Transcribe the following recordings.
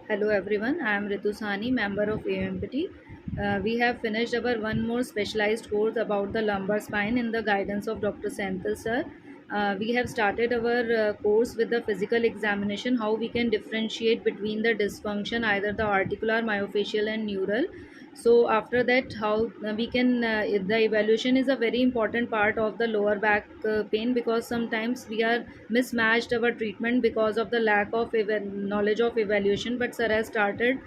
Hello everyone, I am Ritu Sani, member of AMPT. We have finished our one more specialized course about the lumbar spine in the guidance of Dr. Senthil sir. We have started our course with the physical examination, how we can differentiate between the dysfunction, either the articular, myofascial and neural. So after that, how we can, the evaluation is a very important part of the lower back pain, because sometimes we are mismatched our treatment because of the lack of knowledge of evaluation. But sir has started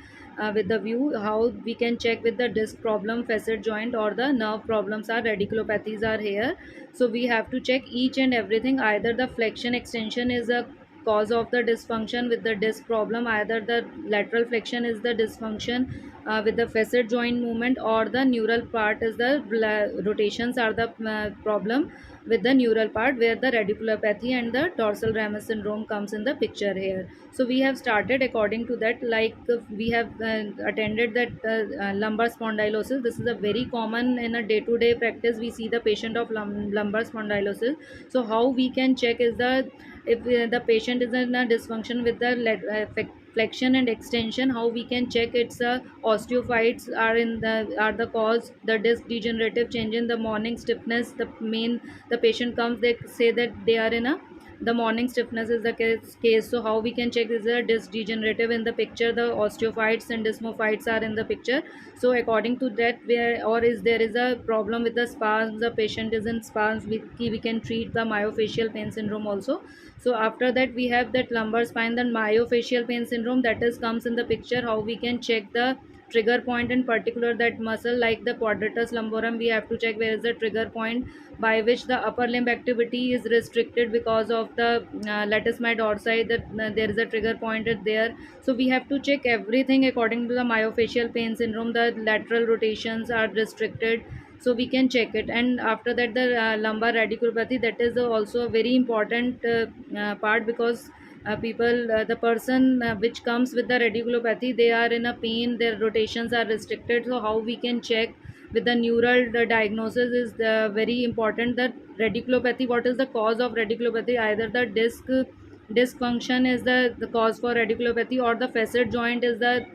with the view how we can check with the disc problem, facet joint or the nerve problems are radiculopathies are here. So we have to check each and everything, either the flexion extension is a cause of the dysfunction with the disc problem, either the lateral flexion is the dysfunction with the facet joint movement, or the neural part is the rotations are the problem with the neural part, where the radiculopathy and the dorsal ramus syndrome comes in the picture here. So we have started according to that, like we have attended that lumbar spondylosis. This is a very common in a day to day practice, we see the patient of lumbar spondylosis. So how we can check is the, if the patient is in a dysfunction with the flexion and extension, how we can check it's osteophytes are the cause, the disc degenerative change in the morning stiffness, the main, the patient comes, they say that they are in a, the morning stiffness is the case. So how we can check is the disc degenerative in the picture, the osteophytes and dysmophytes are in the picture. So according to that, where, or is there is a problem with the spasms, the patient is in spasms, we can treat the myofascial pain syndrome also. So after that we have that lumbar spine, then myofascial pain syndrome, that is comes in the picture, how we can check the trigger point, in particular that muscle like the quadratus lumborum, we have to check where is the trigger point by which the upper limb activity is restricted because of the latissimus dorsi, that there is a trigger point there. So we have to check everything according to the myofascial pain syndrome, the lateral rotations are restricted, so we can check it. And after that the lumbar radiculopathy, that is also a very important part, because the person which comes with the radiculopathy, they are in a pain, their rotations are restricted. So how we can check with the neural, the diagnosis is very important, that radiculopathy, what is the cause of radiculopathy, either the disc function is the cause for radiculopathy, or the facet joint is the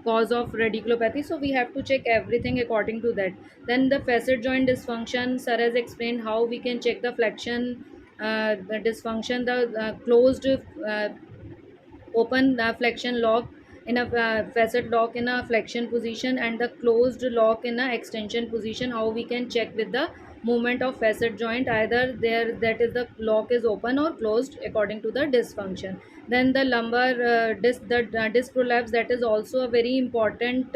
cause of radiculopathy. So we have to check everything according to that. Then the facet joint dysfunction, sir has explained how we can check the flexion the dysfunction, the closed open flexion lock in a facet lock in a flexion position, and the closed lock in a extension position, how we can check with the movement of facet joint, either there that is the lock is open or closed according to the dysfunction. Then the lumbar disc prolapse, that is also a very important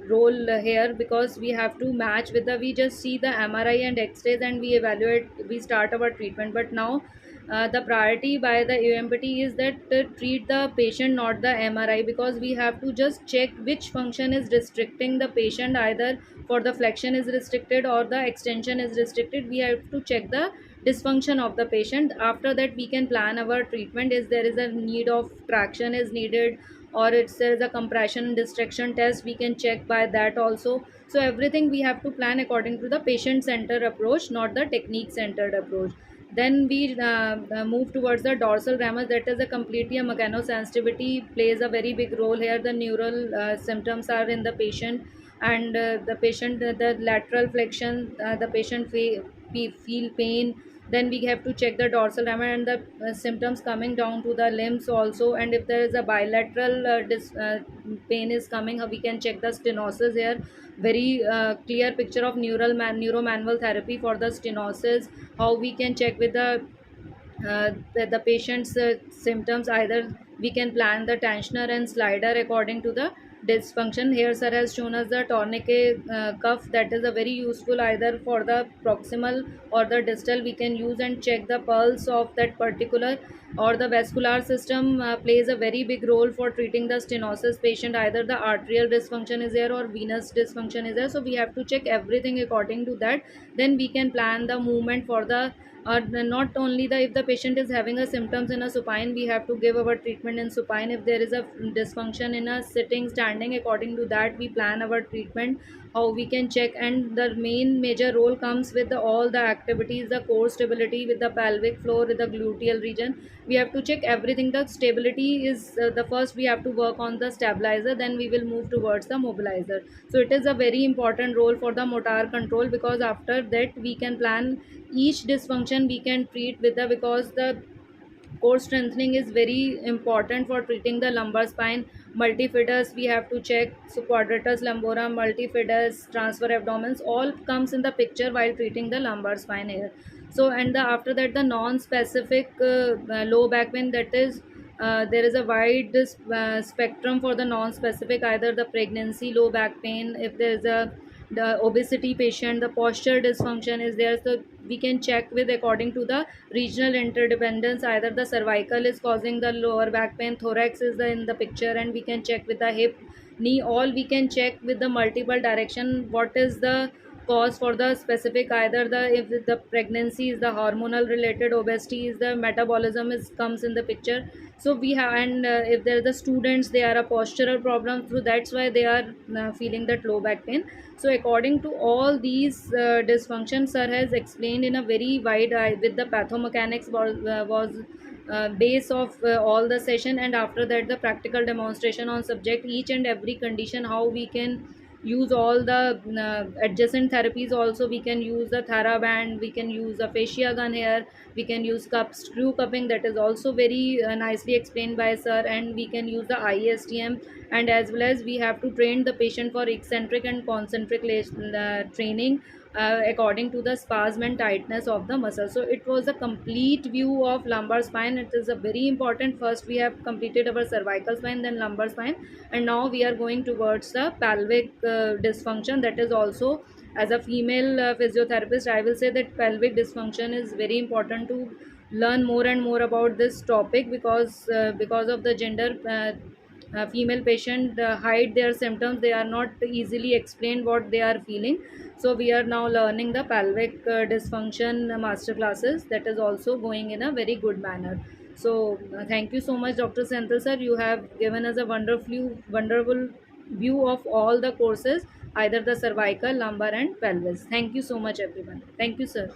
role here, because we have to match with the, we just see the MRI and X-rays and we evaluate, we start our treatment. But now the priority by the AMPT is that treat the patient, not the MRI, because we have to just check which function is restricting the patient, either for the flexion is restricted or the extension is restricted. We have to check the dysfunction of the patient. After that we can plan our treatment, is there is a need of traction is needed, or it's there is a compression and distraction test, we can check by that also. So everything we have to plan according to the patient centered approach, not the technique centered approach. Then we move towards the dorsal ramus, that is a completely a mechanosensitivity plays a very big role here. The neural symptoms are in the patient, and the patient the lateral flexion, the patient feel pain. Then we have to check the dorsal ramus and the symptoms coming down to the limbs also. And if there is a bilateral pain is coming, we can check the stenosis here. Very clear picture of neuromanual therapy for the stenosis, how we can check with the patient's symptoms, either we can plan the tensioner and slider according to the dysfunction. Here sir has shown us the tourniquet cuff, that is a very useful either for the proximal or the distal, we can use and check the pulse of that particular, or the vascular system plays a very big role for treating the stenosis patient, either the arterial dysfunction is there or venous dysfunction is there. So we have to check everything according to that. Then we can plan the movement for the, not only the, if the patient is having a symptoms in a supine, we have to give our treatment in supine. If there is a dysfunction in a sitting standing, according to that we plan our treatment, how we can check. And the main major role comes with all the activities, the core stability with the pelvic floor, with the gluteal region, we have to check everything. The stability is the first, we have to work on the stabilizer, then we will move towards the mobilizer. So it is a very important role for the motor control, because after that we can plan each dysfunction we can treat with the, because the core strengthening is very important for treating the lumbar spine. Multifidus we have to check, so quadratus lumborum, multifidus, transfer abdominals, all comes in the picture while treating the lumbar spine here. So and the after that, the non-specific low back pain, that is there is a wide spectrum for the non-specific, either the pregnancy low back pain, if there is a the obesity patient, the posture dysfunction is there, so we can check with according to the regional interdependence, either the cervical is causing the lower back pain, thorax is in the picture, and we can check with the hip, knee, all we can check with the multiple direction what is the cause for the specific, either the, if the pregnancy is the hormonal related, obesity is the metabolism is comes in the picture. So we have, and if they're the students, they are a postural problem, so that's why they are feeling that low back pain. So according to all these dysfunctions, sir has explained in a very wide with the pathomechanics was base of all the session, and after that the practical demonstration on subject each and every condition, how we can use all the adjacent therapies. Also we can use the theraband, we can use the fascia gun here, we can use screw cupping, that is also very nicely explained by sir, and we can use the ISTM, and as well as we have to train the patient for eccentric and concentric training according to the spasm and tightness of the muscle. So it was a complete view of lumbar spine. It is a very important, first we have completed our cervical spine, then lumbar spine, and now we are going towards the pelvic dysfunction. That is also, as a female physiotherapist, I will say that pelvic dysfunction is very important to learn more and more about this topic, because of the gender female patient hide their symptoms, they are not easily explained what they are feeling. So we are now learning the pelvic dysfunction master classes, that is also going in a very good manner. So thank you so much, Dr. Senthil sir, you have given us a wonderful view of all the courses, either the cervical, lumbar and pelvis. Thank you so much everyone. Thank you sir.